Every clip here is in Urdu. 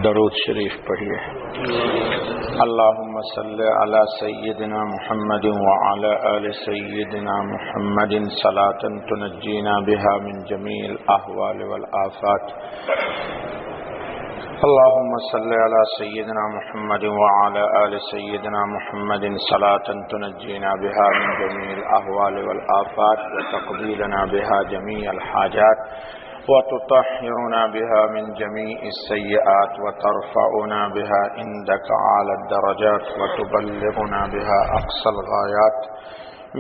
درود شریف پڑھیے۔ اللہم صلی علی سیدنا محمد وعلی آل سیدنا محمد صلاۃ تنجینا بها من جمیع الاحوال والآفات۔ اللہم صلی علی سیدنا محمد وعلی آل سیدنا محمد صلاۃ تنجینا بها من جمیع الاحوال والآفات وتقضی لنا بها جمیع الحاجات وتطهرنا بها من جميع السيئات وترفعنا بها عندك أعلى الدرجات وتبلغنا بها أقصى الغايات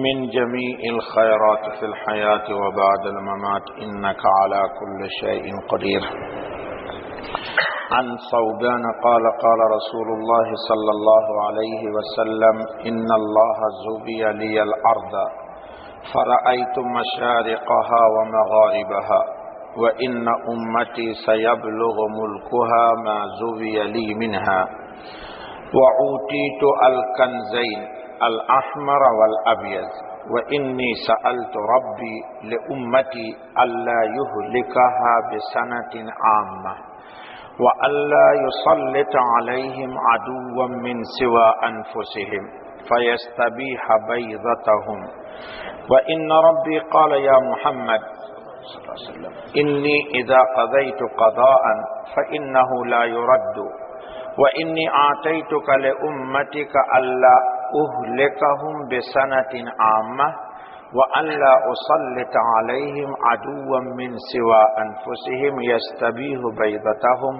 من جميع الخيرات في الحياة وبعد الممات إنك على كل شيء قدير۔ عن ثوبان قال قال رسول الله صلى الله عليه وسلم إن الله زوي لي الأرض فرأيت مشارقها ومغاربها وَإِنَّ أُمَّتِي سَيَبْلُغُ مُلْكُهَا مَا زُوِيَ لِي مِنْهَا وَأُوتِيتُ الْكَنْزَيْنِ الْأَحْمَرَ وَالْأَبْيَضَ وَإِنِّي سَأَلْتُ رَبِّي لِأُمَّتِي أَلَّا يُهْلِكَهَا بِسَنَةٍ عَامَّةٍ وَأَلَّا يُسَلِّطَ عَلَيْهِمْ عَدُوًّا مِّن سِوَى أَنفُسِهِمْ فَيَسْتَبِيحَ بَيْضَتَهُمْ وَإِنَّ رَبِّي قَالَ يَا مُحَمَّدُ إني إذا قضيت قضاء فإنه لا يرد وإني أعطيتك لأمتك ألا أهلكهم بسنة عامة وألا أسلط عليهم عدوا من سوى أنفسهم يستبيح بيضتهم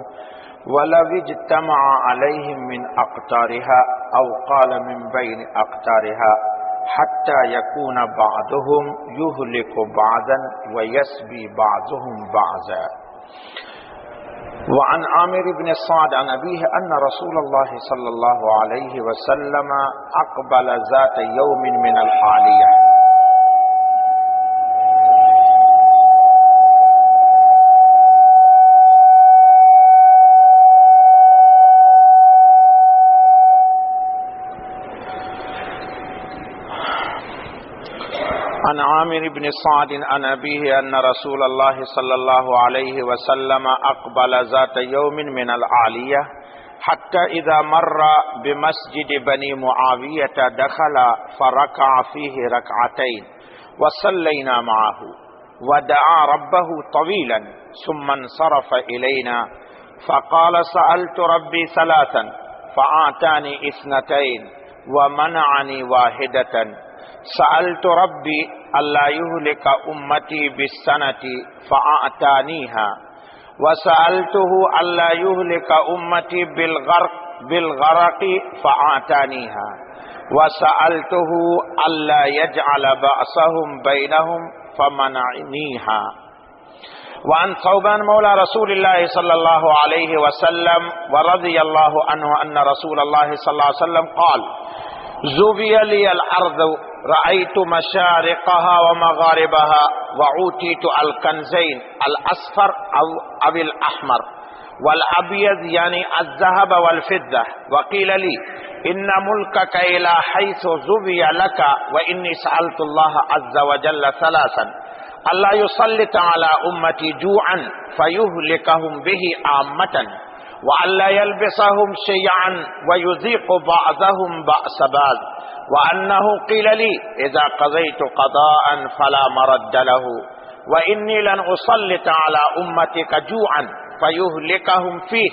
ولو اجتمع عليهم من أقطارها أو قال من بين أقطارها حتى يكون بعضهم يهلك بعضا ويسبي بعضهم بعضا۔ وعن عامر بن سعد عن أبيه أن رسول الله صلى الله عليه وسلم أقبل ذات يوم من الحالية عن عامر بن سعد عن أبيه أن رسول الله صلى الله عليه وسلم أقبل ذات يوم من العالية حتى إذا مر بمسجد بني معاوية دخل فركع فيه ركعتين وصلينا معه ودعا ربه طويلا ثم انصرف إلينا فقال سألت ربي ثلاثا فأعطاني اثنتين ومنعني واحدة سألت ربي ألا يهلك أمتي بالسنة فأعطانيها وسألته ألا يهلك أمتي بالغرق فأعطانيها وسألته ألا يجعل بأسهم بينهم فمنعنيها۔ وعن ثوبان مولى رسول الله صلى الله عليه وسلم ورضي الله عنه أن رسول الله صلى الله عليه وسلم قال زوي لي الأرض رأيت مشارقها ومغاربها وأوتيت الكنزين الأصفر أو الأحمر والأبيض يعني الذهب والفضة وقيل لي إن ملكك إلى حيث زوي لك وإني سألت الله عز وجل ثلاثا ألا يسلط على أمتي جوعا فيهلكهم به عامة وألا يلبسهم شيئا ويذيق بعضهم بأس بعض وأنه قيل لي إذا قضيت قضاء فلا مرد له وإني لن أسلط على أمتك جوعا فيهلكهم فيه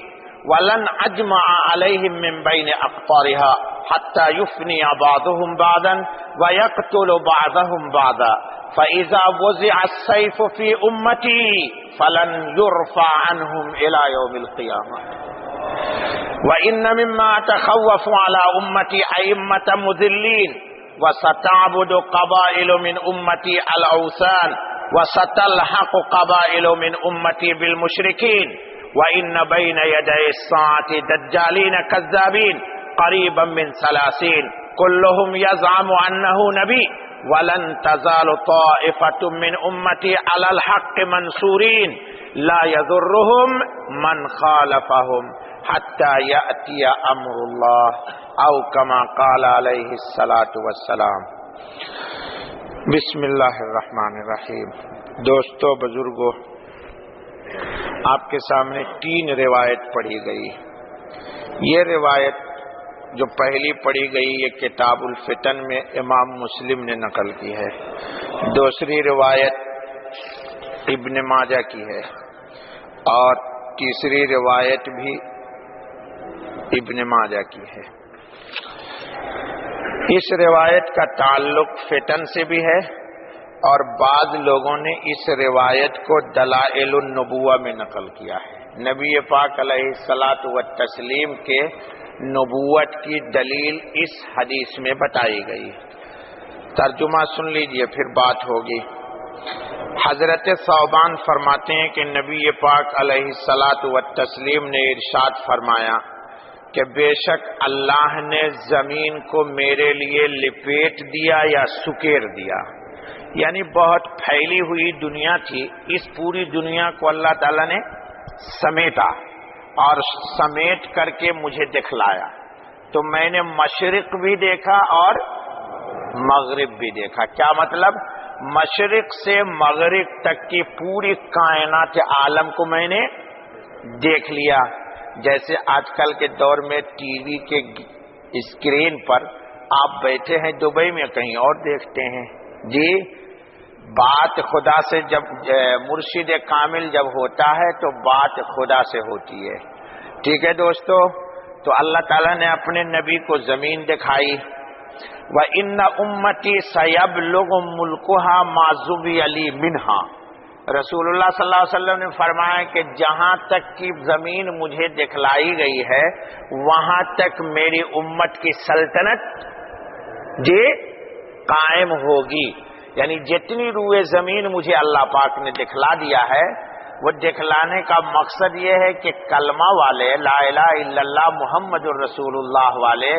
ولن أجمع عليهم من بين أقطارها حتى يفني بعضهم بعضا ويقتل بعضهم بعضا فإذا وزع السيف في أمتي فلن يرفع عنهم إلى يوم القيامة۔ وإن مما أتخوف على أمتي أئمة مذلين وستعبد قبائل من أمتي الأوثان وستلحق قبائل من أمتي بالمشركين وإن بين يدي الساعة دجالين كذابين قريبا من 30 كلهم يزعم أنه نبي ولن تزال طائفة من أمتي على الحق منصورين لا يضرهم من خالفهم حتى يأتي أمر الله أو كما قال عليه الصلاة والسلام۔ بسم اللہ الرحمن الرحیم۔ دوستو، بزرگو، آپ کے سامنے 3 روایت پڑھی گئی. یہ روایت جو پہلی پڑھی گئی یہ کتاب الفتن میں امام مسلم نے نقل کی ہے. دوسری روایت ابن ماجہ کی ہے اور تیسری روایت بھی ابن ماجہ کی ہے. اس روایت کا تعلق فتن سے بھی ہے اور بعض لوگوں نے اس روایت کو دلائل النبوہ میں نقل کیا ہے. نبی پاک علیہ الصلاۃ والتسلیم کے نبوت کی دلیل اس حدیث میں بتائی گئی. ترجمہ سن لیجئے پھر بات ہوگی. حضرت ثوبان فرماتے ہیں کہ نبی پاک علیہ الصلاۃ والتسلیم نے ارشاد فرمایا کہ بے شک اللہ نے زمین کو میرے لیے لپیٹ دیا یا سکیر دیا، یعنی بہت پھیلی ہوئی دنیا تھی، اس پوری دنیا کو اللہ تعالیٰ نے سمیٹا اور سمیٹ کر کے مجھے دکھلایا. تو میں نے مشرق بھی دیکھا اور مغرب بھی دیکھا. کیا مطلب؟ مشرق سے مغرب تک کی پوری کائنات عالم کو میں نے دیکھ لیا. جیسے آج کل کے دور میں ٹی وی کے اسکرین پر آپ بیٹھے ہیں دبئی میں، کہیں اور دیکھتے ہیں. جی بات خدا سے جب مرشد کامل جب ہوتا ہے تو بات خدا سے ہوتی ہے. ٹھیک ہے دوستو، تو اللہ تعالیٰ نے اپنے نبی کو زمین دکھائی. وَإِنَّ أُمَّتِي سَيَبْلُغُ مُلْكُهَا مَا زُوِيَ لِي مِنْهَا. رسول اللہ صلی اللہ علیہ وسلم نے فرمایا کہ جہاں تک کی زمین مجھے دکھلائی گئی ہے وہاں تک میری امت کی سلطنت جی قائم ہوگی. یعنی جتنی روئے زمین مجھے اللہ پاک نے دکھلا دیا ہے وہ دکھلانے کا مقصد یہ ہے کہ کلمہ والے، لا الہ الا اللہ محمد الرسول اللہ والے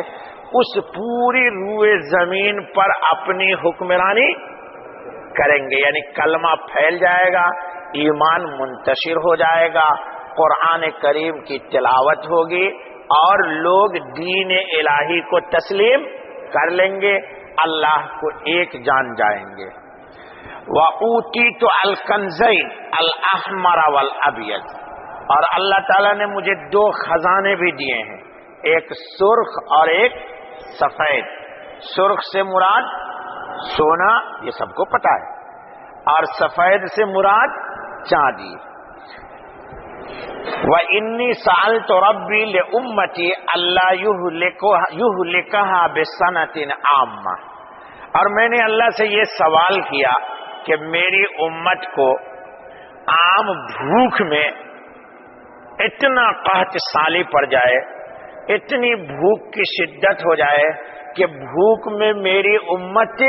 اس پوری روئے زمین پر اپنی حکمرانی کریں گے. یعنی کلمہ پھیل جائے گا، ایمان منتشر ہو جائے گا، قرآن کریم کی تلاوت ہوگی اور لوگ دین الہی کو تسلیم کر لیں گے، اللہ کو ایک جان جائیں گے. وَأُوتِيتُ الْكَنْزَيْنِ الْأَحْمَرَ وَالْأَبْيَضَ. اور اللہ تعالیٰ نے مجھے 2 خزانے بھی دیے ہیں، ایک سرخ اور ایک سفید. سرخ سے مراد سونا، یہ سب کو پتا ہے، اور سفید سے مراد چاندی. وَإِنِّي سَأَلْتُ رَبِّي لِأُمَّتِي أَلَّا يُهْلِكَهَا بِسَنَةٍ عَامَّةٍ. اور میں نے اللہ سے یہ سوال کیا کہ میری امت کو عام بھوک میں اتنا قحط سالی پڑ جائے، اتنی بھوک کی شدت ہو جائے کہ بھوک میں میری امت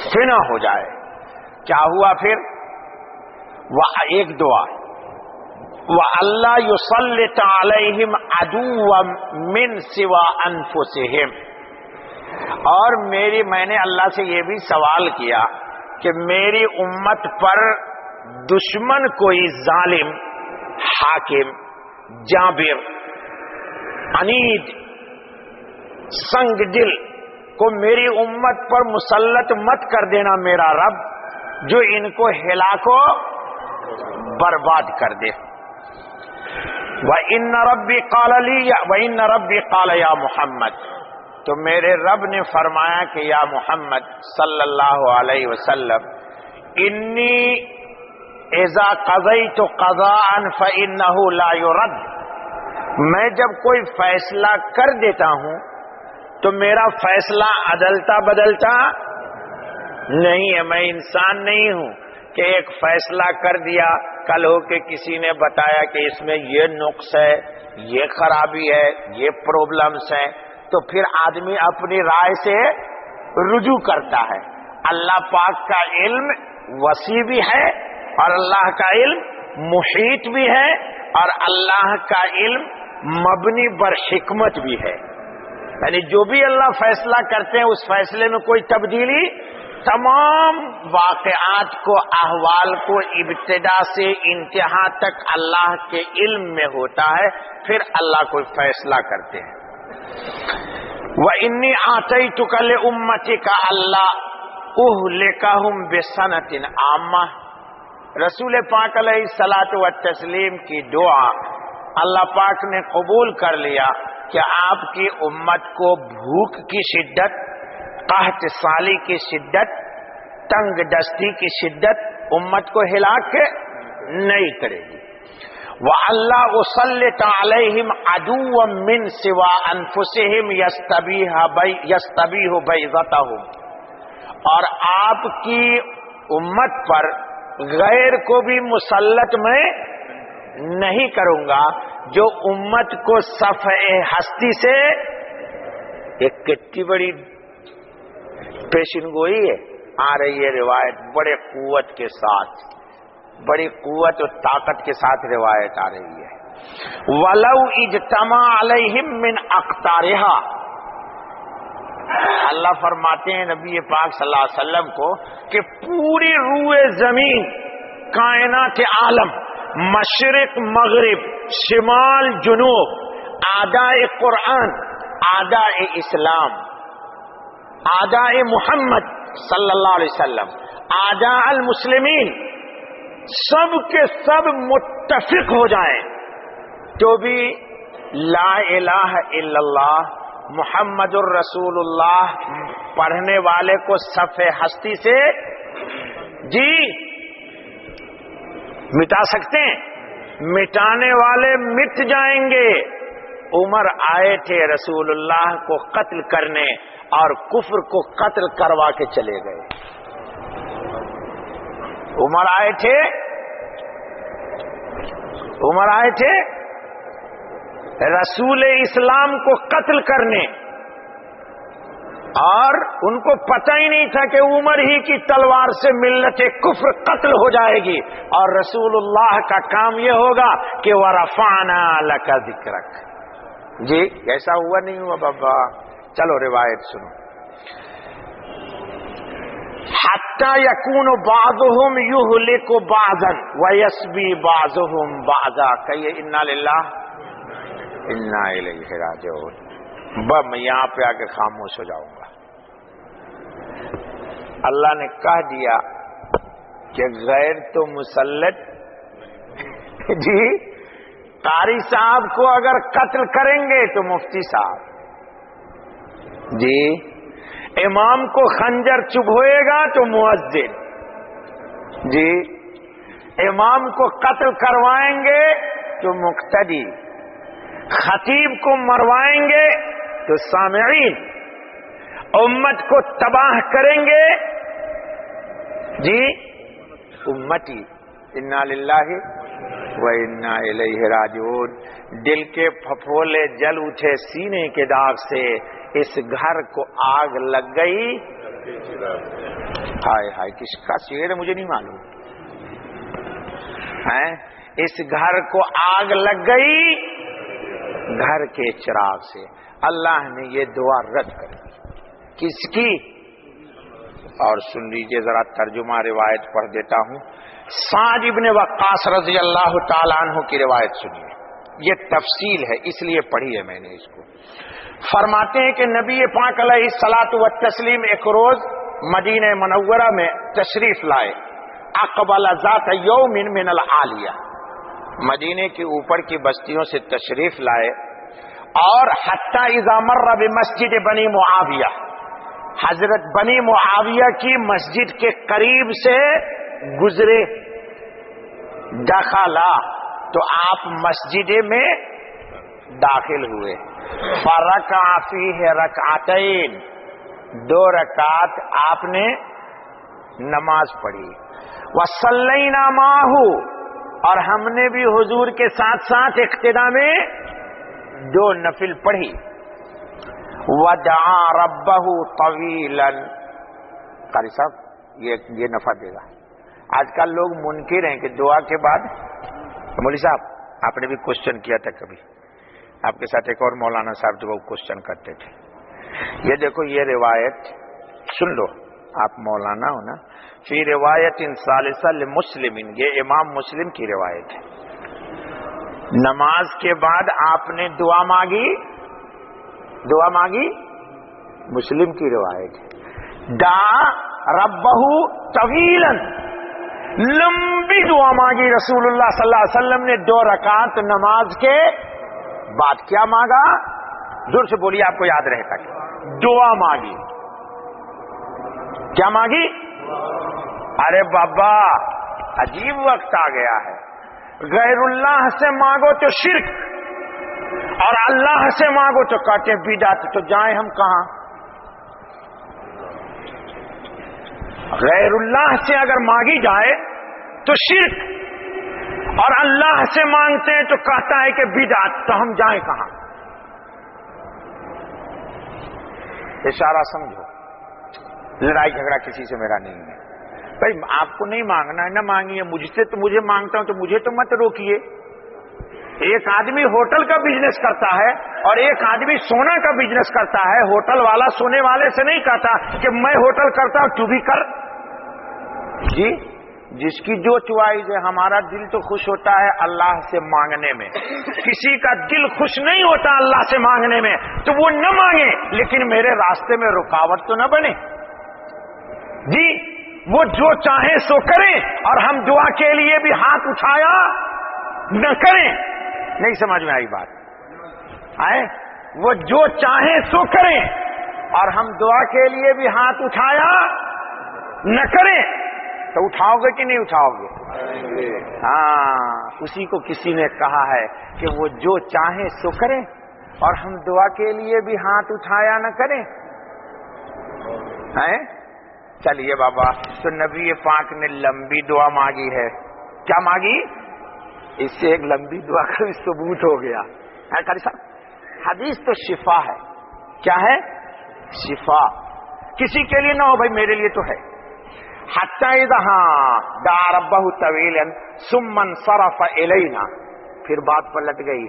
فنا ہو جائے. کیا ہوا پھر؟ وہ ایک دعا، وَأَلَّا يُسَلِّطَ عَلَيْهِمْ عَدُوًّا مِّن سِوَىٰ أَنفُسِهِمْ. اور میں نے اللہ سے یہ بھی سوال کیا کہ میری امت پر دشمن کوئی ظالم، حاکم، جابر، عنید، سنگ دل کو میری امت پر مسلط مت کر دینا میرا رب، جو ان کو ہلاک و برباد کر دے. وَإِنَّ رَبِّي قَالَ لِي وَإِنَّ رَبِّي قَالَ يَا مُحَمَّدْ. تو میرے رب نے فرمایا کہ یا محمد صلی اللہ علیہ وسلم، انی اذا قضیت قضاء فإنه لا يرد. میں جب کوئی فیصلہ کر دیتا ہوں تو میرا فیصلہ عدلتا بدلتا نہیں ہے. میں انسان نہیں ہوں کہ ایک فیصلہ کر دیا، کل ہو کے کسی نے بتایا کہ اس میں یہ نقص ہے، یہ خرابی ہے، یہ پرابلمس ہیں، تو پھر آدمی اپنی رائے سے رجوع کرتا ہے. اللہ پاک کا علم وسیع بھی ہے اور اللہ کا علم محیط بھی ہے اور اللہ کا علم مبنی بر حکمت بھی ہے. یعنی جو بھی اللہ فیصلہ کرتے ہیں اس فیصلے میں کوئی تبدیلی، تمام واقعات کو، احوال کو ابتدا سے انتہا تک اللہ کے علم میں ہوتا ہے، پھر اللہ کوئی فیصلہ کرتے ہیں. وَإِنِّي آتَيْتُكَ لِأُمَّتِكَ أَلَّا أُهْلِكَهُمْ بِسَنَةٍ عَامَّةٍ. رسول پاک علیہ الصلوۃ والتسلیم کی دعا اللہ پاک نے قبول کر لیا کہ آپ کی امت کو بھوک کی شدت، قحط سالی کی شدت، تنگ دستی کی شدت امت کو ہلاک نہیں کرے گی۔ وَأَلَّا أُسَلِّطَ عَلَيْهِمْ عَدُوًّا مِّن سِوَىٰ أَنفُسِهِمْ يَسْتَبِيحُ بَيْضَتَهُمْ، اور آپ کی امت پر غیر کو بھی مسلط میں نہیں کروں گا جو امت کو صفحہ ہستی سے، ایک کتنی بڑی پیشن گوئی ہے، آ رہی ہے روایت بڑے قوت کے ساتھ، بڑی قوت اور طاقت کے ساتھ روایت آ رہی ہے۔ وَلَوْ اجْتَمَعَ عَلَيْهِمْ مِنْ أَقْطَارِهَا، اللہ فرماتے ہیں نبی پاک صلی اللہ علیہ وسلم کو کہ پوری روئے زمین، کائنات عالم، مشرق مغرب، شمال جنوب، اعداء قرآن، اعداء اسلام، اعداء محمد صلی اللہ علیہ وسلم، اعداء المسلمین، سب کے سب متفق ہو جائیں تو بھی لا الہ الا اللہ محمد الرسول اللہ پڑھنے والے کو صفحہ ہستی سے جی مٹا سکتے ہیں؟ مٹانے والے مٹ جائیں گے۔ عمر آئے تھے رسول اللہ کو قتل کرنے اور کفر کو قتل کروا کے چلے گئے۔ عمر آئے تھے رسول اسلام کو قتل کرنے، اور ان کو پتہ ہی نہیں تھا کہ عمر ہی کی تلوار سے ملت کفر قتل ہو جائے گی، اور رسول اللہ کا کام یہ ہوگا کہ وَرَفَعْنَا لَكَ ذِكْرَكَ۔ جی ایسا ہوا نہیں ہوا بابا؟ چلو روایت سنو۔ حتی یکون بعضهم یہلک بعضا ویسبی بعضهم بعضا، کہیے انا للہ انا الیہ راجعون۔ میں یہاں پہ آ کے خاموش ہو جاؤں گا۔ اللہ نے کہہ دیا کہ غیر تو مسلط جی قاری صاحب کو اگر قتل کریں گے تو مفتی صاحب، جی امام کو خنجر چبھوئے گا تو مؤذن، جی امام کو قتل کروائیں گے تو مقتدی، خطیب کو مروائیں گے تو سامعین، امت کو تباہ کریں گے جی امتی۔ انا للہ وَإِنَّا إِلَيْهِ راجعون۔ دل کے پھپھولے جل اٹھے سینے کے داغ سے، اس گھر کو آگ لگ گئی۔ ہائے ہائے کس کا شعر ہے مجھے نہیں معلوم ہے۔ اس گھر کو آگ لگ گئی گھر کے چراغ سے۔ اللہ نے یہ دعا رد کر دی، کس کی؟ اور سن لیجئے ذرا ترجمہ روایت پڑھ دیتا ہوں۔ سعد ابن وقاص رضی اللہ تعالیٰ عنہ کی روایت سنیے، یہ تفصیل ہے اس لیے پڑھی ہے میں نے اس کو۔ فرماتے ہیں کہ نبی پاک علیہ الصلوۃ والتسلیم ایک روز مدینہ منورہ میں تشریف لائے۔ اقبل ذات یوم من العالیہ، مدینے کے اوپر کی بستیوں سے تشریف لائے، اور حتی اذا مر بمسجد بنی معاویہ، حضرت بنی معاویہ کی مسجد کے قریب سے گزرے، دخلا تو آپ مسجد میں داخل ہوئے، فرکع فیہ رکعتین، 2 رکعت آپ نے نماز پڑھی، وصلینا معہ، اور ہم نے بھی حضور کے ساتھ ساتھ اقتدا میں 2 نفل پڑھی، ودعا ربہ طویلا۔ قاری صاحب یہ نفع دے گا۔ آج کل لوگ منکر ہیں کہ دعا کے بعد، مولوی صاحب آپ نے بھی کوشچن کیا تھا کبھی، آپ کے ساتھ ایک اور مولانا صاحب جو وہ کوشچن کرتے تھے۔ یہ دیکھو یہ روایت سن لو، آپ مولانا ہو نا۔ فی روایت ثالثہ لمسلم، یہ امام مسلم کی روایت ہے۔ نماز کے بعد آپ نے دعا مانگی، مسلم کی روایت ہے۔ دعا ربہ طویلا، لمبی دعا مانگی رسول اللہ صلی اللہ علیہ وسلم نے 2 رکعت نماز کے بعد. کیا مانگا؟ زور سے بولیے، آپ کو یاد رہے گا. دعا مانگی. کیا مانگی؟ ارے بابا عجیب وقت آ گیا ہے. غیر اللہ سے مانگو تو شرک، اور اللہ سے مانگو تو کہتے ہیں بدعت. تو جائیں ہم کہاں؟ غیر اللہ سے اگر مانگی جائے تو شرک، اور اللہ سے مانگتے ہیں تو کہتا ہے کہ بدعت. تو ہم جائیں کہاں؟ اشارہ سمجھو. لڑائی جھگڑا کسی سے میرا نہیں ہے بھائی. آپ کو نہیں مانگنا ہے نہ مانگیے. مجھ سے تو مجھے مانگتا ہوں تو مجھے تو مت روکیے. ایک آدمی ہوٹل کا بزنس کرتا ہے اور ایک آدمی سونا کا بزنس کرتا ہے. ہوٹل والا سونے والے سے نہیں کہتا کہ میں ہوٹل کرتا ہوں تو بھی کر. جی جس کی جو چوائس ہے. ہمارا دل تو خوش ہوتا ہے اللہ سے مانگنے میں. کسی کا دل خوش نہیں ہوتا اللہ سے مانگنے میں تو وہ نہ مانگے، لیکن میرے راستے میں رکاوٹ تو نہ بنے. جی وہ جو چاہیں سو کریں، اور ہم دعا کے لیے بھی ہاتھ اٹھایا نہ کریں. نہیں سمجھ میں آئی بات؟ آئے وہ جو چاہیں سو کریں اور ہم دعا کے لیے بھی ہاتھ اٹھایا نہ کریں. تو اٹھاؤ گے کہ نہیں اٹھاؤ گے؟ ہاں، اسی کو کسی نے کہا ہے کہ وہ جو چاہیں سو کریں اور ہم دعا کے لیے بھی ہاتھ اٹھایا نہ کریں. چلیے بابا. تو نبی پاک نے لمبی دعا مانگی ہے. کیا مانگی؟ اس سے ایک لمبی دعا کا بھی ثبوت ہو گیا. قاری صاحب حدیث تو شفا ہے. کیا ہے؟ شفا. کسی کے لیے نہ ہو بھائی، میرے لیے تو ہے. حتی اذا دعا ربہ طویلا ثم انصرف الینا. پھر بات پلٹ گئی.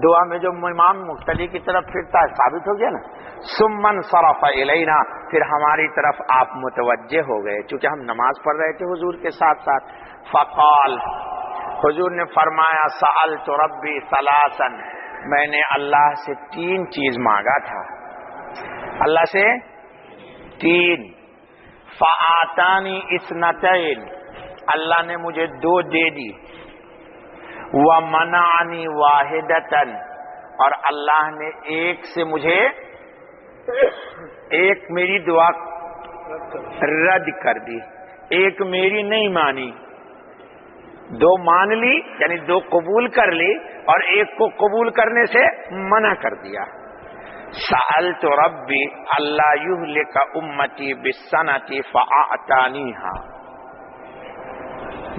دعا میں جو امام مقتدی کی طرف پھرتا ہے ثابت ہو گیا نا. ثم انصرف الینا، پھر ہماری طرف آپ متوجہ ہو گئے چونکہ ہم نماز پڑھ رہے تھے حضور کے ساتھ ساتھ. فقال، حضور نے فرمایا سألت ربی ثلاثا، میں نے اللہ سے 3 چیز مانگا تھا. اللہ سے 3. فآتانی اثنتین، اللہ نے مجھے 2 دے دی. ومنعنی واحدتا، اور اللہ نے 1 سے مجھے 1 میری دعا رد کر دی. 1 میری نہیں مانی. 2 مان لی یعنی 2 قبول کر لی اور 1 کو قبول کرنے سے منع کر دیا. سألت ربی اللہ یہلک امتی بالسنۃ فاعطانیھا،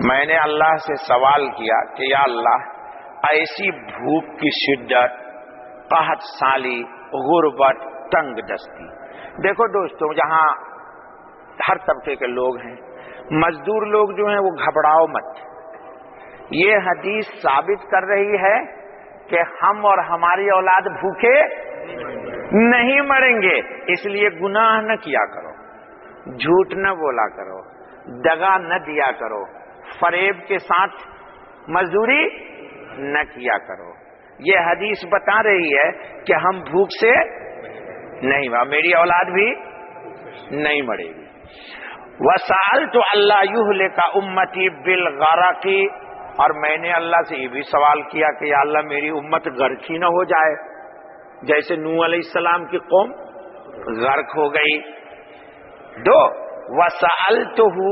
میں نے اللہ سے سوال کیا کہ یا اللہ ایسی بھوک کی شدت، قحط سالی، غربت، تنگ دستی. دیکھو دوستو، جہاں ہر طبقے کے لوگ ہیں، مزدور لوگ جو ہیں وہ گھبراؤ مت. یہ حدیث ثابت کر رہی ہے کہ ہم اور ہماری اولاد بھوکے نہیں مریں گے. اس لیے گناہ نہ کیا کرو، جھوٹ نہ بولا کرو، دغا نہ دیا کرو، فریب کے ساتھ مزدوری نہ کیا کرو. یہ حدیث بتا رہی ہے کہ ہم بھوک سے نہیں، میری اولاد بھی نہیں مرے گی. وسألت اللہ یہلک امتی بالغرق، اور میں نے اللہ سے یہ بھی سوال کیا کہ یا اللہ میری امت غرق ہی نہ ہو جائے، جیسے نوح علیہ السلام کی قوم غرق ہو گئی. 2 وسألتہ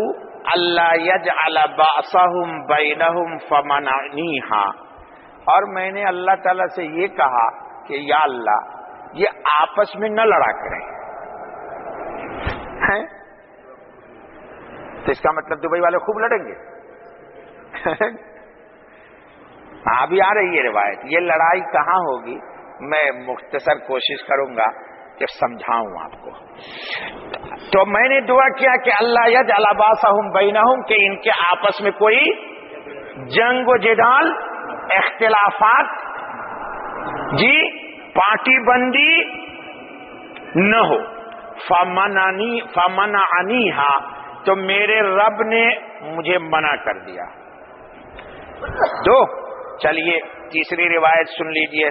اللہ یجعل بأسہم بینہم فمنعنیھا، اور میں نے اللہ تعالیٰ سے یہ کہا کہ یا اللہ یہ آپس میں نہ لڑا کریں. تو اس کا مطلب دبئی والے خوب لڑیں گے. ابھی آ رہی ہے روایت. یہ لڑائی کہاں ہوگی میں مختصر کوشش کروں گا کہ سمجھاؤں آپ کو. تو میں نے دعا کیا کہ اللہ یجعل بأسہم بینہم، کہ ان کے آپس میں کوئی جنگ و جدال، اختلافات، جی پارٹی بندی نہ ہو. فمنعنیھا، تو میرے رب نے مجھے منع کر دیا. 2 چلیے تیسری روایت سن لیجئے.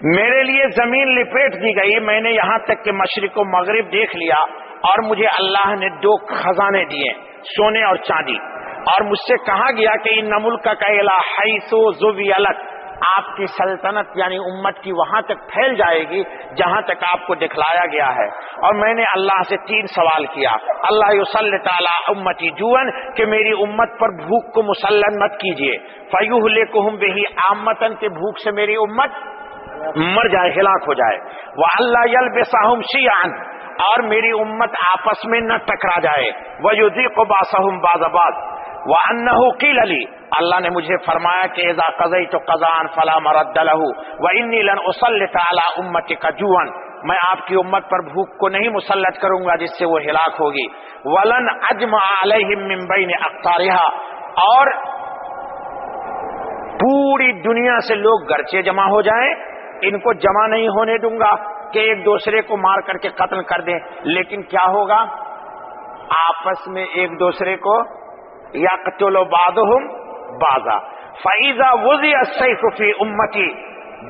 میرے لیے زمین لپیٹ دی گئی، میں نے یہاں تک کہ مشرق و مغرب دیکھ لیا، اور مجھے اللہ نے 2 خزانے دیے، سونے اور چاندی، اور مجھ سے کہا گیا کہ ان ملک کا الی حیث ذویلت، آپ کی سلطنت یعنی امت کی وہاں تک پھیل جائے گی جہاں تک آپ کو دکھلایا گیا ہے۔ اور میں نے اللہ سے 3 سوال کیا، اللہ یسلط علی امتی جوعن، کہ میری امت پر بھوک کو مسلط مت کیجیے، فیہلکہم بہ عامۃً، کہ بھوک سے میری امت مر جائے، ہلاک ہو جائے، وَأَلَّا يَلْبِسَهُمْ شِيَعًا، اور میری امت آپس میں نہ ٹکرا جائے، وَيُذِيقُ بَأْسَهُمْ بَعْضَ بَعْضٍ، وَأَنَّهُ قِيلَ لِي، اللہ نے مجھے فرمایا کہ اذا قضیت قضاء فلا مرد له وانی لن اسلط علی امتک جوعا، میں آپ کی امت پر بھوک کو نہیں مسلط کروں گا جس سے وہ ہلاک ہوگی، ولن اجمع علیہم من بین اقطارها، اور پوری دنیا سے لوگ گرچہ جمع ہو جائیں ان کو جمع نہیں ہونے دوں گا کہ ایک دوسرے کو مار کر کے قتل کر دیں، لیکن کیا ہوگا، آپس میں ایک دوسرے کو یقتل بعضهم بعضا، فَإِذَا وُضِعَ السَّيْفُ فِي أُمَّتِي،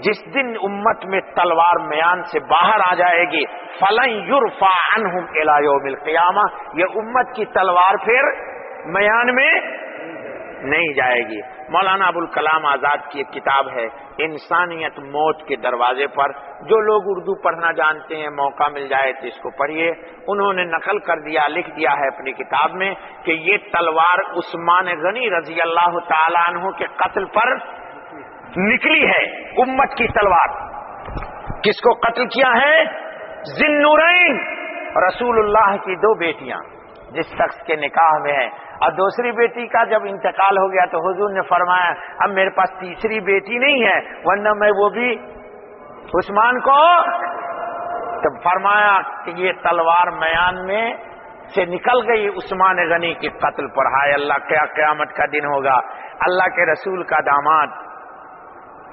جس دن امت میں تلوار میان سے باہر آ جائے گی، فَلَن يُرْفَعَ عَنْهُمْ إِلَى يَوْمِ الْقِيَامَةِ، یہ امت کی تلوار پھر میان میں نہیں جائے گی۔ مولانا ابوالکلام آزاد کی ایک کتاب ہے انسانیت موت کے دروازے پر، جو لوگ اردو پڑھنا جانتے ہیں موقع مل جائے تو اس کو پڑھیے، انہوں نے نقل کر دیا، لکھ دیا ہے اپنی کتاب میں کہ یہ تلوار عثمان غنی رضی اللہ تعالیٰ عنہ کے قتل پر نکلی ہے، امت کی تلوار۔ کس کو قتل کیا ہے؟ ذی النورین، رسول اللہ کی 2 بیٹیاں جس شخص کے نکاح میں ہیں، اور دوسری بیٹی کا جب انتقال ہو گیا تو حضور نے فرمایا اب میرے پاس تیسری بیٹی نہیں ہے ورنہ میں وہ بھی عثمان کو، تب فرمایا کہ یہ تلوار میان میں سے نکل گئی عثمان غنی کے قتل پر۔ ہائے اللہ، کیا قیامت کا دن ہوگا، اللہ کے رسول کا داماد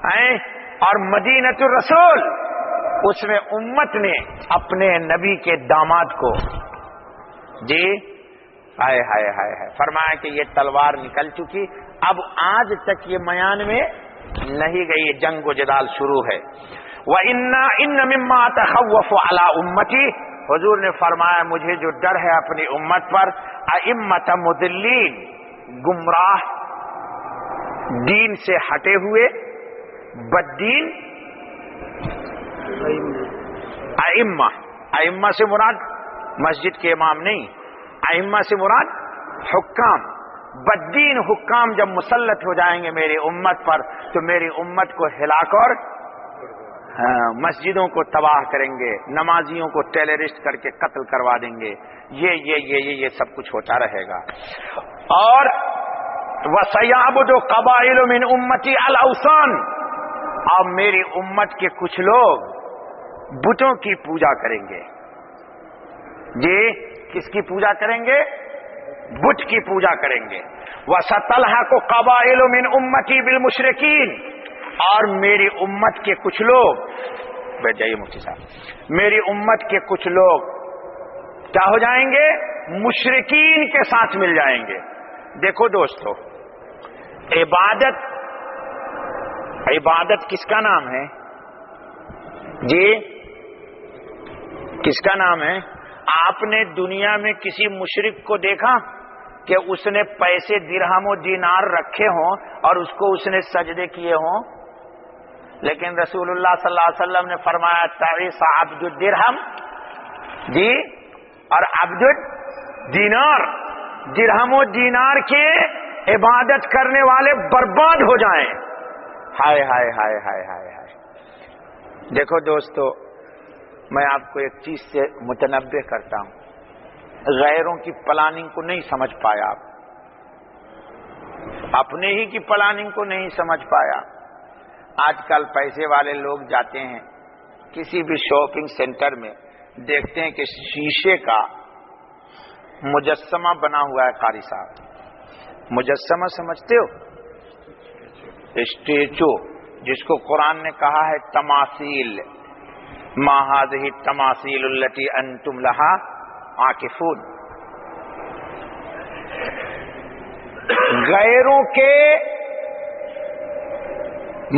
ہیں اور مدینۃ الرسول، اس میں امت نے اپنے نبی کے داماد کو جی ہائے ہائے ہائے ہائے فرمایا کہ یہ تلوار نکل چکی، اب آج تک یہ میان میں نہیں گئی، جنگ و جدال شروع ہے۔ وَإِنَّ مِمَّا أَتَخَوَّفُ عَلَىٰ أُمَّتِي، حضور نے فرمایا مجھے جو ڈر ہے اپنی امت پر، أَئِمَّةَ مُضِلِّينَ، گمراہ، دین سے ہٹے ہوئے، بددین، ائمہ سے مراد مسجد کے امام نہیں، ائمہ سے مراد حکام، بددین حکام جب مسلط ہو جائیں گے میری امت پر تو میری امت کو ہلا کر مسجدوں کو تباہ کریں گے، نمازیوں کو ٹیررسٹ کر کے قتل کروا دیں گے، یہ سب کچھ ہوتا رہے گا۔ اور وَسَيَعْبُدُ قَبَائِلُ مِنْ أُمَّتِي الْأَوْثَانَ، اور میری امت کے کچھ لوگ بتوں کی پوجا کریں گے۔ جی کس کی پوجا کریں گے؟ بت کی پوجا کریں گے۔ وَسَتَلْحَقُ قَبَائِلُ مِنْ أُمَّتِي بِالْمُشْرِكِينَ، اور میری امت کے کچھ لوگ، بیٹھ جائیے مفتی صاحب، میری امت کے کچھ لوگ کیا ہو جائیں گے؟ مشرکین کے ساتھ مل جائیں گے۔ دیکھو دوستو، عبادت کس کا نام ہے؟ جی کس کا نام ہے؟ آپ نے دنیا میں کسی مشرک کو دیکھا کہ اس نے پیسے درہم و دینار رکھے ہوں اور اس کو اس نے سجدے کیے ہوں؟ لیکن رسول اللہ صلی اللہ علیہ وسلم نے فرمایا تعیس عبد الدرہم، جی، اور عبد الدینار، درہم و دینار کے عبادت کرنے والے برباد ہو جائیں۔ ہائے ہائے ہائے ہائے ہائے ہائے۔ دیکھو دوستو، میں آپ کو ایک چیز سے متنبہ کرتا ہوں، غیروں کی پلاننگ کو نہیں سمجھ پایا، اپنے ہی کی پلاننگ کو نہیں سمجھ پایا۔ آج کل پیسے والے لوگ جاتے ہیں کسی بھی شاپنگ سینٹر میں، دیکھتے ہیں کہ شیشے کا مجسمہ بنا ہوا ہے۔ قاری صاحب، مجسمہ سمجھتے ہو؟ اسٹیچو، جس کو قرآن نے کہا ہے تماثیل، ما هذه التماثيل التي انتم لها عاكفون۔ غیروں کے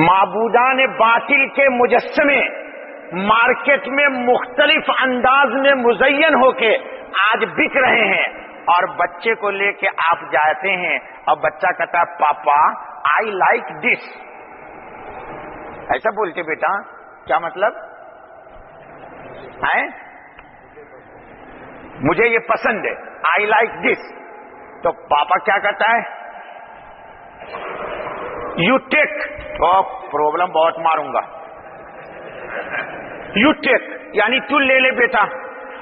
معبودان باطل کے مجسمے مارکیٹ میں مختلف انداز میں مزین ہو کے آج بک رہے ہیں، اور بچے کو لے کے آپ جاتے ہیں اور بچہ کہتا ہے پاپا آئی لائک دس، ایسا بولتے بیٹا کیا مطلب ہے؟ مجھے یہ پسند ہے، آئی لائک دس، تو پاپا کیا کہتا ہے؟ یو ٹیک، پرابلم بہت ماروں گا، یو ٹیک یعنی تو لے لے بیٹا.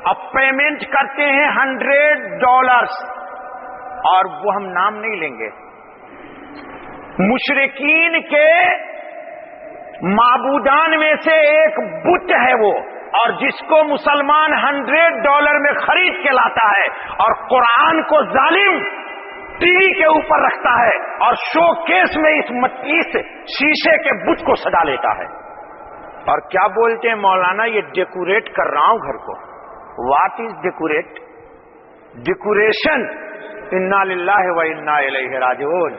اب پیمنٹ کرتے ہیں $100 اور وہ ہم نام نہیں لیں گے. مشرکین کے معبودان میں سے ایک بت ہے وہ، اور جس کو مسلمان $100 میں خرید کے لاتا ہے اور قرآن کو ظالم ٹی وی کے اوپر رکھتا ہے اور شو کیس میں اس شیشے کے بت کو سجا لیتا ہے. اور کیا بولتے ہیں مولانا یہ ڈیکوریٹ کر رہا ہوں گھر کو. What is decorate? ڈیکوریشن. انا للہ و انا الیہ راجعون.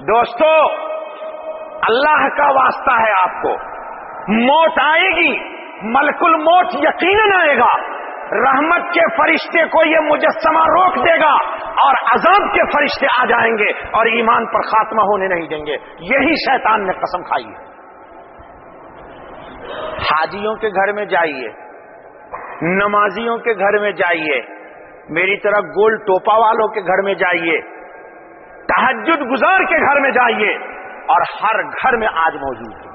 دوستو اللہ کا واسطہ ہے، آپ کو موت آئے گی، ملک الموت یقیناً آئے گا. رحمت کے فرشتے کو یہ مجسمہ روک دے گا اور عذاب کے فرشتے آ جائیں گے اور ایمان پر خاتمہ ہونے نہیں دیں گے. یہی شیطان نے قسم کھائی ہے. حاجیوں کے گھر میں جائیے، نمازیوں کے گھر میں جائیے، میری طرح گول ٹوپا والوں کے گھر میں جائیے، تہجد گزار کے گھر میں جائیے، اور ہر گھر میں آج موجود ہے.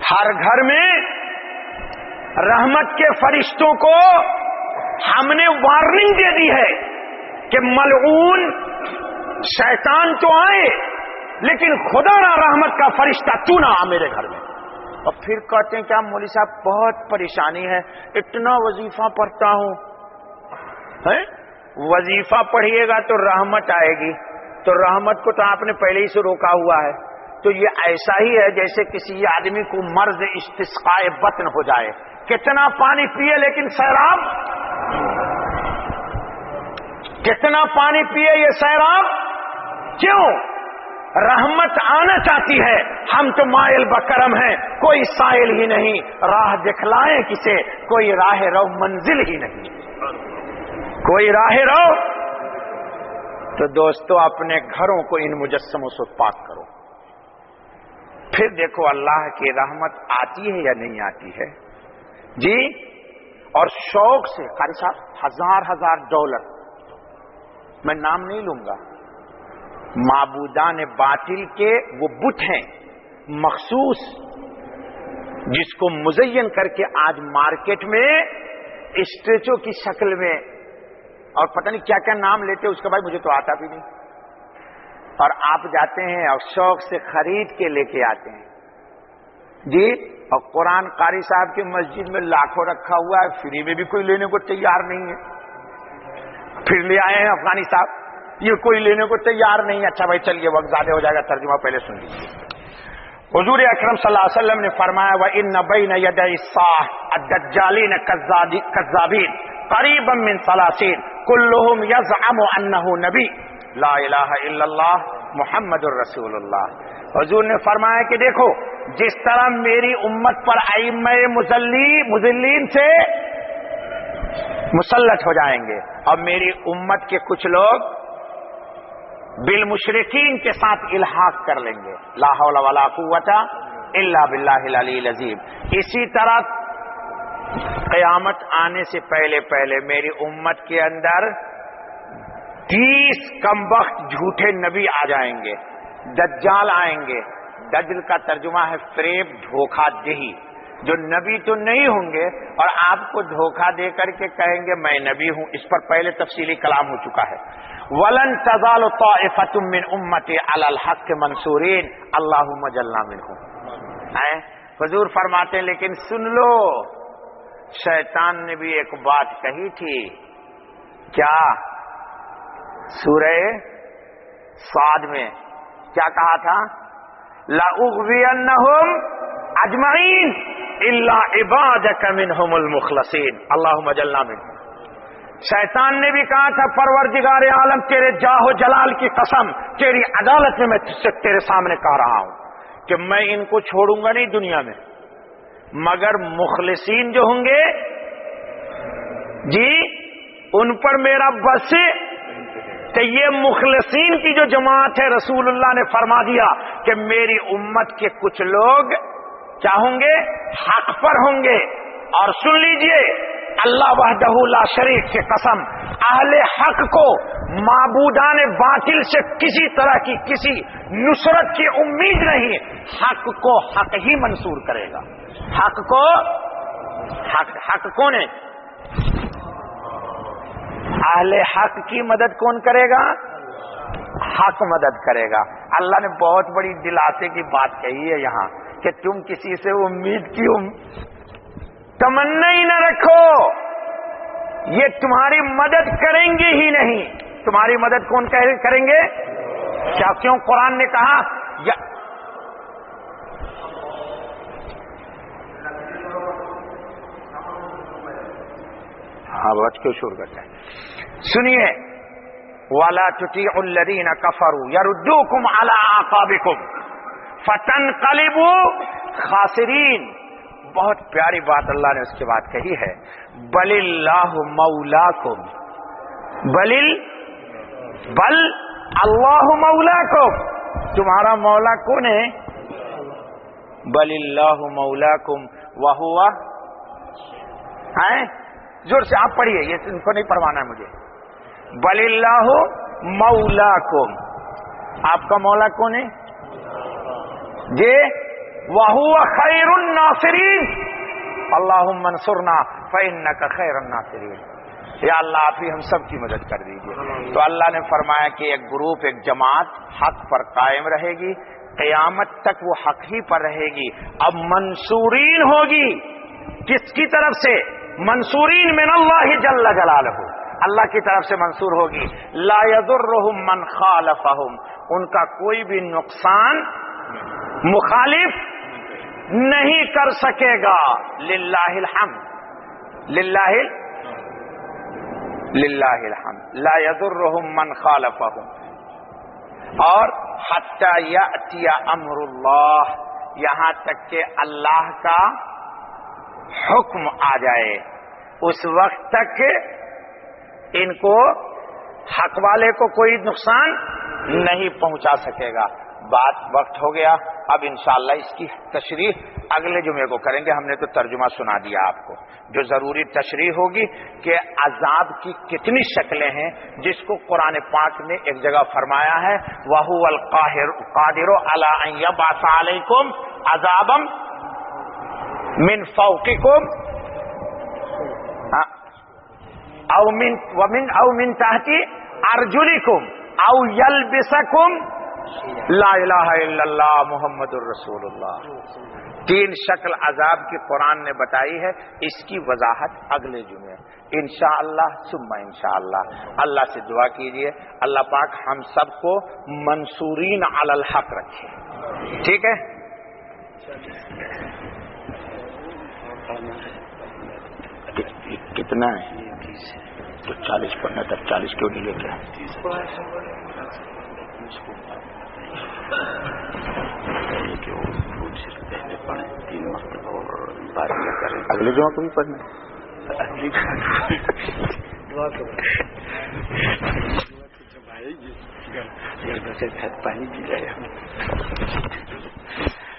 ہر گھر میں رحمت کے فرشتوں کو ہم نے وارننگ دے دی ہے کہ ملعون شیطان تو آئے لیکن خدا نہ رحمت کا فرشتہ تو نہ آ میرے گھر میں. اور پھر کہتے ہیں کیا مولوی صاحب بہت پریشانی ہے، اتنا وظیفہ پڑھتا ہوں. وظیفہ پڑھیے گا تو رحمت آئے گی، تو رحمت کو تو آپ نے پہلے ہی سے روکا ہوا ہے. تو یہ ایسا ہی ہے جیسے کسی آدمی کو مرض استسقاء بطن ہو جائے، کتنا پانی پیے لیکن سیراب، کتنا پانی پیے یہ سیراب کیوں؟ رحمت آنا چاہتی ہے، ہم تو مائل بکرم ہیں، کوئی سائل ہی نہیں، راہ دکھلائیں کسے، کوئی راہ رو منزل ہی نہیں، کوئی راہ رو. تو دوستو اپنے گھروں کو ان مجسموں سے پاک کرو، پھر دیکھو اللہ کی رحمت آتی ہے یا نہیں آتی ہے. جی اور شوق سے قاری صاحب $1000 میں نام نہیں لوں گا، معبودان باطل کے وہ بت ہیں مخصوص جس کو مزین کر کے آج مارکیٹ میں اسٹیچو کی شکل میں اور پتہ نہیں کیا کیا نام لیتے، اس کا بھائی مجھے تو آتا بھی نہیں. اور آپ جاتے ہیں اور شوق سے خرید کے لے کے آتے ہیں. جی اور قرآن قاری صاحب کی مسجد میں لاکھوں رکھا ہوا ہے، فری میں بھی کوئی لینے کو تیار نہیں ہے. پھر لے آئے ہیں افغانی صاحب، یہ کوئی لینے کو تیار نہیں. اچھا بھائی چلیے وقت زیادہ ہو جائے گا، ترجمہ پہلے سن لیجیے. حضور اکرم صلی اللہ علیہ وسلم نے فرمایا وَإِنَّ بَيْنَ يَدَيِ السَّاعَةِ الدَّجَّالِينَ كَذَّابِينَ قَرِيبًا مِّن 30 كُلُّهُمْ يَزْعَمُ أَنَّهُ نَبِيٌّ لا الہ الا اللہ محمد الرسول اللہ. حضور نے فرمایا کہ دیکھو جس طرح میری امت پر ائمہ مضلین سے مسلط ہو جائیں گے اور میری امت کے کچھ لوگ بالمشرکین کے ساتھ الحاق کر لیں گے. لا حول ولا قوت الا باللہ العلی العظیم. اسی طرح قیامت آنے سے پہلے پہلے میری امت کے اندر 30 کمبخت جھوٹے نبی آ جائیں گے، دجال آئیں گے. دجل کا ترجمہ ہے فریب، دھوکہ دہی. جو نبی تو نہیں ہوں گے اور آپ کو دھوکہ دے کر کے کہیں گے میں نبی ہوں. اس پر پہلے تفصیلی کلام ہو چکا ہے. وَلَن تَزَالُ طَائِفَةٌ مِّنْ أُمَّتِي عَلَى الْحَقِّ مَنْصُورِينَ اللَّهُمَّ اجْعَلْنَا مِنْهُمْ. حضور فرماتے ہیں لیکن سن لو، شیطان نے بھی ایک بات کہی تھی. کیا؟ سورہ صاد میں کیا کہا تھا؟ لَأُغْوِيَنَّهُمْ أَجْمَعِينَ إِلَّا عِبَادَكَ مِنْهُمُ الْمُخْلَصِينَ اللَّهُمَّ اجْعَلْنَا مِنْهُمْ. شیطان نے بھی کہا تھا پروردگار عالم تیرے جاہ و جلال کی قسم، تیری عدالت میں تجھ سے تیرے سامنے کہہ رہا ہوں کہ میں ان کو چھوڑوں گا نہیں دنیا میں، مگر مخلصین جو ہوں گے جی ان پر میرا بس کہ یہ مخلصین کی جو جماعت ہے، رسول اللہ نے فرما دیا کہ میری امت کے کچھ لوگ کیا ہوں گے؟ حق پر ہوں گے. اور سن لیجئے، اللہ وحدہ لا شریک کی قسم، اہل حق کو معبودان باطل سے کسی طرح کی کسی نصرت کی امید نہیں. حق کو حق ہی منصور کرے گا. حق کو حق کون ہے؟ اہل حق کی مدد کون کرے گا؟ حق مدد کرے گا. اللہ نے بہت بڑی دلاسے کی بات کہی ہے یہاں کہ تم کسی سے امید کی تمنا ہی نہ رکھو، یہ تمہاری مدد کریں گے ہی نہیں. تمہاری مدد کون کریں گے؟ کیوں قرآن نے کہا ہاں بچ کیوں شور کرتے ہیں؟ سنیے، وَلَا تُطِيعُوا الَّذِينَ كَفَرُوا يَرُدُّوكُمْ عَلَىٰ أَعْقَابِكُمْ فَتَنْقَلِبُوا خَاسِرِينَ. بہت پیاری بات اللہ نے اس کے بعد کہی ہے. بل اللہ مولاکم، بل اللہ مولاکم، تمہارا مولا کون ہے؟ بل اللہ مولاکم وہو، زور سے آپ پڑھیے، یہ ان کو نہیں پڑھوانا ہے مجھے. بل اللہ مولاکم، آپ کا مولا کون ہے؟ جی وَهُوَ خَيْرُ النَّاصِرِينَ اللَّهُمَّ انصُرْنَا فَإِنَّكَ خَيْرُ النَّاصِرِينَ. یا اللہ آپ ہی ہم سب کی مدد کر دیجیے. تو اللہ نے فرمایا کہ ایک گروپ، ایک جماعت حق پر قائم رہے گی، قیامت تک وہ حق ہی پر رہے گی. اب منصورین ہوگی کس کی طرف سے؟ منصورین من اللہ جل جلالہ، اللہ کی طرف سے منصور ہوگی. لا یضرہم من خالفہم، ان کا کوئی بھی نقصان مخالف نہیں کر سکے گا. للہ الحمد، للہ الحمد. لا یضرہم من خالفہم. اور حتی یأتی امر اللہ، یہاں تک کہ اللہ کا حکم آ جائے، اس وقت تک ان کو حق والے کو کوئی نقصان نہیں پہنچا سکے گا. بات وقت ہو گیا، اب انشاءاللہ اس کی تشریح اگلے جمعے کو کریں گے. ہم نے تو ترجمہ سنا دیا آپ کو. جو ضروری تشریح ہوگی کہ عذاب کی کتنی شکلیں ہیں، جس کو قرآن پاک نے ایک جگہ فرمایا ہے وَهُوَ الْقَادِرُ عَلَىٰ أَن يَبْعَثَ عَلَيْكُمْ عَذَابًا مِّن فَوْقِكُمْ أَوْ مِن تَحْتِ أَرْجُلِكُمْ أَوْ يَلْبِسَكُمْ لا الہ الا اللہ محمد الرسول اللہ. 3 شکل عذاب کی قرآن نے بتائی ہے. اس کی وضاحت اگلے جمعے انشاءاللہ ثم انشاءاللہ. اللہ سے دعا کیجئے اللہ پاک ہم سب کو منصورین علی الحق رکھے. ٹھیک ہے؟ کتنا ہے؟ تو 40 پڑھنا تھا. 40 کیوں نہیں لیتے؟ اگلے جمعہ کو بھی پڑھنا پانی پی جائے.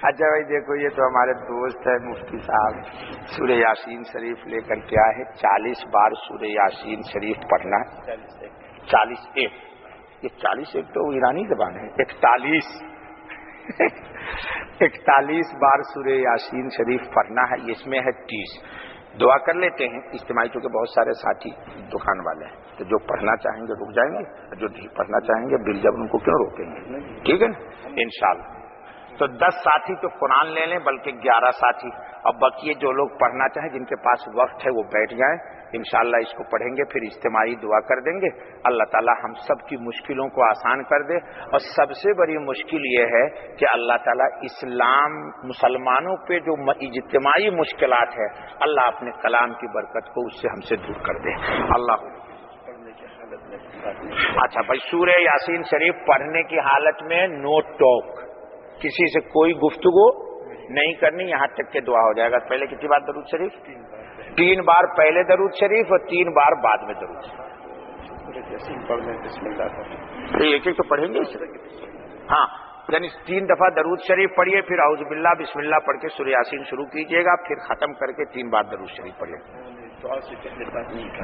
اچھا بھائی دیکھو، یہ تو ہمارے دوست ہے مفتی صاحب، سورہ یاسین شریف لے کر کے آئے. 40 بار سورہ یاسین شریف پڑھنا ہے. 41 یہ 41 تو ایرانی زبان ہے. 41 بار سورہ یاسین شریف پڑھنا ہے. اس میں ہے 30. دعا کر لیتے ہیں اجتماعی، چونکہ بہت سارے ساتھی دکان والے ہیں، تو جو پڑھنا چاہیں گے رک جائیں گے، جو نہیں پڑھنا چاہیں گے بل جب ان کو کیوں روکیں گے. ٹھیک ہے نا؟ انشاءاللہ. تو 10 ساتھی تو قرآن لے لیں، بلکہ 11 ساتھی. اب بقیے جو لوگ پڑھنا چاہیں، جن کے پاس وقت ہے، وہ بیٹھ جائیں. انشاءاللہ اس کو پڑھیں گے، پھر اجتماعی دعا کر دیں گے. اللہ تعالی ہم سب کی مشکلوں کو آسان کر دے. اور سب سے بڑی مشکل یہ ہے کہ اللہ تعالی اسلام مسلمانوں پہ جو اجتماعی مشکلات ہے، اللہ اپنے کلام کی برکت کو اس سے ہم سے دور کر دے. اللہ. اچھا بھائی، سورہ یاسین شریف پڑھنے کی حالت میں نو ٹاک، کسی سے کوئی گفتگو نہیں کرنی یہاں تک کہ دعا ہو جائے گا. پہلے کتنی بار درود شریف؟ 3 بار پہلے درود شریف اور 3 بار بعد میں درود شریف. ایک ایک تو پڑھیں گے. ہاں یعنی 3 دفعہ درود شریف پڑھیے، پھر اعوذ باللہ بسم اللہ پڑھ کے سورہ یاسین شروع کیجیے گا، پھر ختم کر کے 3 بار درود شریف پڑھیے.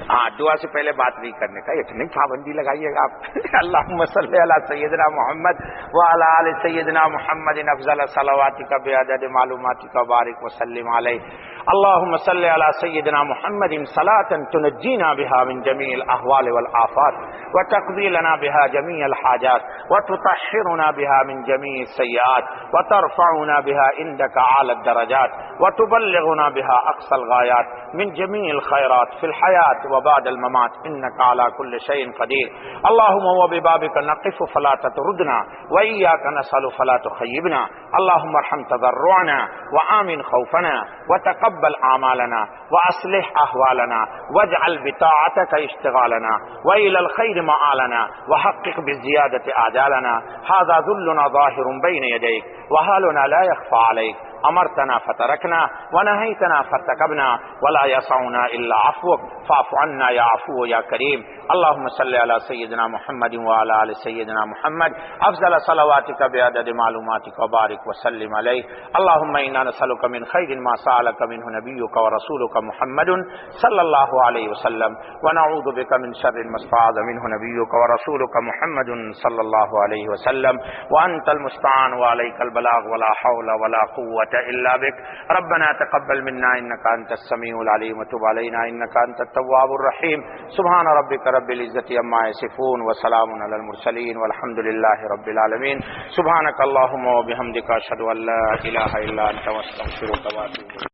ہاں دعا سے پہلے بات نہیں کرنے کا، اتنی پابندی لگائیے گا آپ. اللہم صلی علی سیدنا محمد وعلی آل سیدنا محمد افضل صلواتک بعدد معلوماتک وبارک وسلم علیہ. اللہم صلی علی سیدنا محمد صلاۃ تنجینا بها من جمیع الاحوال والآفات وتقضی لنا بها جمیع الحاجات وتطہرنا بها من جمیع السیئات وترفعنا بها عندك اعلی الدرجات وتبلغنا بها اقصى الغایات من جمیع الخيرات في الحياة وبعد الممات إنك على كل شيء قدير. اللهم وببابك نقف فلا تطردنا وإياك نسأل فلا تخيبنا. اللهم ارحم تضرعنا وآمن خوفنا وتقبل أعمالنا وأصلح أحوالنا واجعل بطاعتك اشتغالنا وإلى الخير مآلنا وحقق بالزيادة آجالنا. هذا ذلنا ظاهر بين يديك وحالنا لا يخفى عليك. امرتنا فترکنا ونہیتنا فارتکبنا ولا یسعنا الا عفوک فاعف عنا یا عفو یا کریم. اللهم صل على سيدنا محمد وعلى آل سيدنا محمد افضل صلواتك بعدد معلوماتك وبارك وسلم عليه. اللهم انا نسألك من خير ما سألك منه نبيك ورسولك محمد صلى الله عليه وسلم ونعوذ بك من شر ما استعاذ منه نبيك ورسولك محمد صلى الله عليه وسلم وانت المستعان وعليك البلاغ ولا حول ولا قوة إلا بك. ربنا تقبل منا إنك أنت السميع العليم وتب علينا إنك أنت التواب الرحيم. سبحان ربك رب العزة عما يصفون وسلام على المرسلين والحمد لله رب العالمين. سبحانك اللهم وبحمدك أشهد أن لا إله إلا أنت وأستغفرك وأتوب إليك.